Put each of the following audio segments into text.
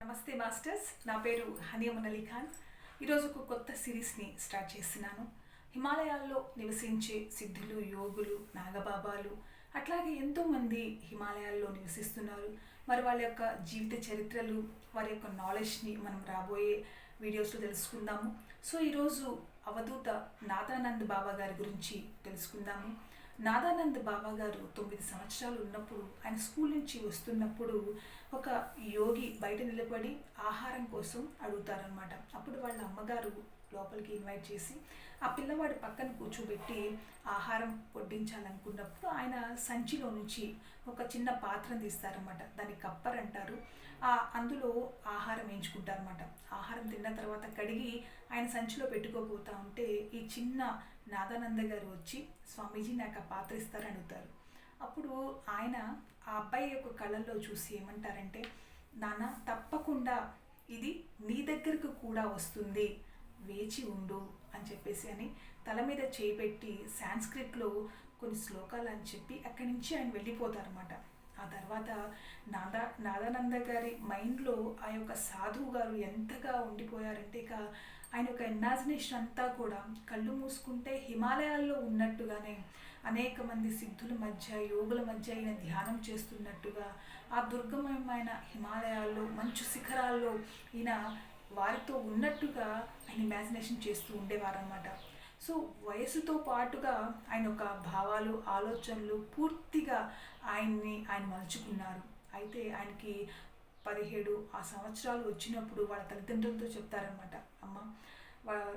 నమస్తే మాస్టర్స్, నా పేరు హనీమన్ అలీ ఖాన్. ఈరోజు ఒక కొత్త సిరీస్ని స్టార్ట్ చేస్తున్నాను. హిమాలయాల్లో నివసించే సిద్ధులు, యోగులు, నాగబాబాలు అట్లాగే ఎంతోమంది హిమాలయాల్లో నివసిస్తున్నారు. మరి వాళ్ళ యొక్క జీవిత చరిత్రలు, వారి యొక్క నాలెడ్జ్ని మనం రాబోయే వీడియోస్లో తెలుసుకుందాము. సో ఈరోజు అవధూత నాదానంద్ బాబా గారి గురించి తెలుసుకుందాము. నాదానంద్ బాబా గారు 9 సంవత్సరాలు ఉన్నప్పుడు ఆయన స్కూల్ నుంచి వస్తున్నప్పుడు ఒక యోగి బయట నిలబడి ఆహారం కోసం అడుగుతారనమాట. అప్పుడు వాళ్ళ అమ్మగారు లోపలికి ఇన్వైట్ చేసి ఆ పిల్లవాడి పక్కన కూర్చోబెట్టి ఆహారం వడ్డించాలనుకున్నప్పుడు ఆయన సంచిలో నుంచి ఒక చిన్న పాత్రను తీస్తారనమాట. దాన్ని కప్పర్ అంటారు. అందులో ఆహారం వేయించుకుంటారనమాట. ఆహారం తిన్న తర్వాత కడిగి ఆయన సంచిలో పెట్టుకోపోతా ఉంటే ఈ చిన్న నాదానంద గారు వచ్చి, స్వామీజీ నాకు ఆ పాత్ర ఇస్తారని అడుగుతారు. అప్పుడు ఆయన ఆ అబ్బాయి యొక్క కళ్ళల్లో చూసి ఏమంటారంటే, నాన్న తప్పకుండా ఇది నీ దగ్గరకు కూడా వస్తుంది, వేచి ఉండు అని చెప్పేసి అని తల మీద చేపెట్టి సాంస్క్రిట్లో కొన్ని శ్లోకాలు అని చెప్పి అక్కడి నుంచి ఆయన వెళ్ళిపోతారన్నమాట. ఆ తర్వాత నాదానంద గారి మైండ్లో ఆ యొక్క సాధువు గారు ఎంతగా ఉండిపోయారంటే ఇక ఆయన యొక్క ఇమాజినేషన్ అంతా కూడా కళ్ళు మూసుకుంటే హిమాలయాల్లో ఉన్నట్టుగానే అనేక మంది సిద్ధుల మధ్య, యోగుల మధ్య ఆయన ధ్యానం చేస్తున్నట్టుగా ఆ దుర్గమమైన హిమాలయాల్లో మంచు శిఖరాల్లో ఈయన వారితో ఉన్నట్టుగా ఆయన ఇమాజినేషన్ చేస్తూ ఉండేవారన్నమాట. సో వయసుతో పాటుగా ఆయన యొక్క భావాలు, ఆలోచనలు పూర్తిగా ఆయన మలుచుకున్నారు. అయితే ఆయనకి 17 ఆ సంవత్సరాలు వచ్చినప్పుడు వాళ్ళ తల్లిదండ్రులతో చెప్తారనమాట, అమ్మ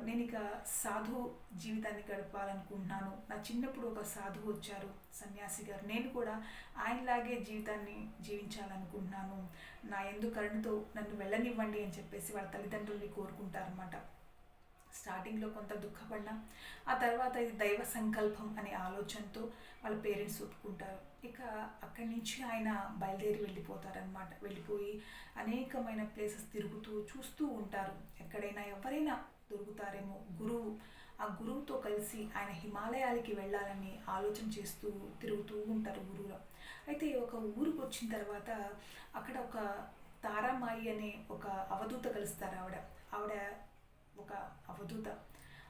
నేను ఇక సాధు జీవితాన్ని గడపాలనుకుంటున్నాను. నా చిన్నప్పుడు ఒక సాధువు వచ్చారు, సన్యాసి గారు, నేను కూడా ఆయనలాగే జీవితాన్ని జీవించాలనుకుంటున్నాను, నా యందు కరుణతో నన్ను వెళ్ళనివ్వండి అని చెప్పేసి వాళ్ళ తల్లిదండ్రుల్ని కోరుకుంటారనమాట. స్టార్టింగ్లో కొంత దుఃఖపడినా ఆ తర్వాత ఇది దైవ సంకల్పం అనే ఆలోచనతో వాళ్ళ పేరెంట్స్ ఒప్పుకుంటారు. ఇక అక్కడి నుంచి ఆయన బయలుదేరి వెళ్ళిపోతారనమాట. వెళ్ళిపోయి అనేకమైన ప్లేసెస్ తిరుగుతూ చూస్తూ ఉంటారు. ఎక్కడైనా ఎవరైనా దొరుకుతారేమో గురువు, ఆ గురువుతో కలిసి ఆయన హిమాలయాలకి వెళ్ళాలని ఆలోచన చేస్తూ తిరుగుతూ ఉంటారు గురువులో. అయితే ఒక ఊరికి వచ్చిన తర్వాత అక్కడ ఒక తారామాయి అనే ఒక అవధూత కలుస్తారు. ఆవిడ ఒక అవధూత.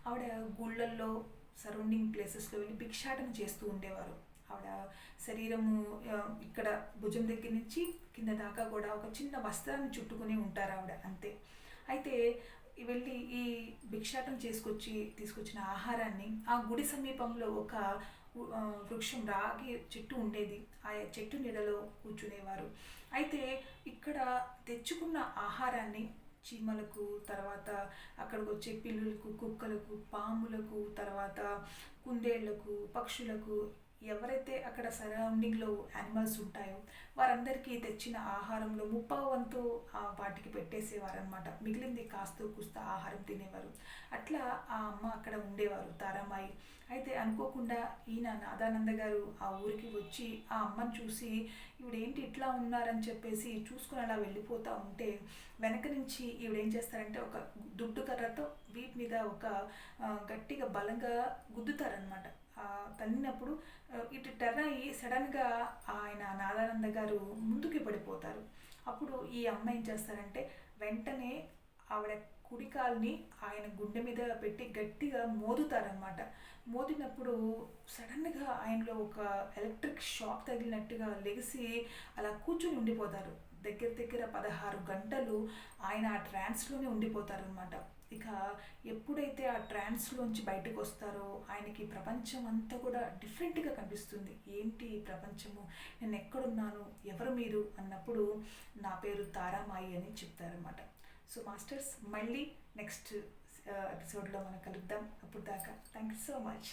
ఆవిడ గుళ్ళల్లో సరౌండింగ్ ప్లేసెస్లో వెళ్ళి భిక్షాటన చేస్తూ ఉండేవారు. ఆవిడ శరీరము ఇక్కడ భుజం దగ్గర నుంచి కింద దాకా కూడా ఒక చిన్న వస్త్రాన్ని చుట్టుకుని ఉంటారు ఆవిడ, అంతే. అయితే వెళ్ళి ఈ భిక్షాటన తీసుకొచ్చిన ఆహారాన్ని ఆ గుడి సమీపంలో ఒక వృక్షం, రాగి చెట్టు ఉండేది. ఆ చెట్టు నీడలో కూర్చునేవారు. అయితే ఇక్కడ తెచ్చుకున్న ఆహారాన్ని చీమలకు, తర్వాత అక్కడికి వచ్చే పిల్లులకు, కుక్కలకు, పాములకు, తర్వాత కుందేళ్లకు, పక్షులకు, ఎవరైతే అక్కడ సరౌండింగ్లో యానిమల్స్ ఉంటాయో వారందరికీ తెచ్చిన ఆహారంలో 30% వాటికి పెట్టేసేవారనమాట. మిగిలింది కాస్త కూస్త ఆహారం తినేవారు. అట్లా ఆ అమ్మ అక్కడ ఉండేవారు, తారామాయి. అయితే అనుకోకుండా ఈయన నాదానంద గారు ఆ ఊరికి వచ్చి ఆ అమ్మని చూసి ఈవిడేంటి ఇట్లా ఉన్నారని చెప్పేసి చూసుకుని అలా వెళ్ళిపోతూ ఉంటే వెనక నుంచి ఈవిడేం చేస్తారంటే ఒక దుడ్డు కర్రతో వీటి మీద ఒక గట్టిగా బలంగా గుద్దుతారనమాట. తన్నినప్పుడు ఇటు టర్న్ అయ్యి సడన్గా ఆయన నాదానంద గారు ముందుకి పడిపోతారు. అప్పుడు ఈ అమ్మ ఏం చేస్తారంటే వెంటనే ఆవిడ కుడికాల్ని ఆయన గుండె మీద పెట్టి గట్టిగా మోదుతారనమాట. మోదినప్పుడు సడన్గా ఆయనలో ఒక ఎలక్ట్రిక్ షాక్ తగిలినట్టుగా లెగిసి అలా కూర్చుని ఉండిపోతారు. దగ్గర 16 గంటలు ఆయన ఆ ట్రాన్స్లోనే ఉండిపోతారనమాట. ఇక ఎప్పుడైతే ఆ ట్రాన్స్లోంచి బయటకు వస్తారో ఆయనకి ప్రపంచం అంతా కూడా డిఫరెంట్గా కనిపిస్తుంది. ఏంటి ప్రపంచము, నేను ఎక్కడున్నాను, ఎవరు మీరు అన్నప్పుడు నా పేరు తారామాయి అని చెప్తారనమాట. సో మాస్టర్స్, మళ్ళీ నెక్స్ట్ ఎపిసోడ్లో మనం కలుద్దాం. అప్పుడు దాకా థ్యాంక్ యూ సో మచ్.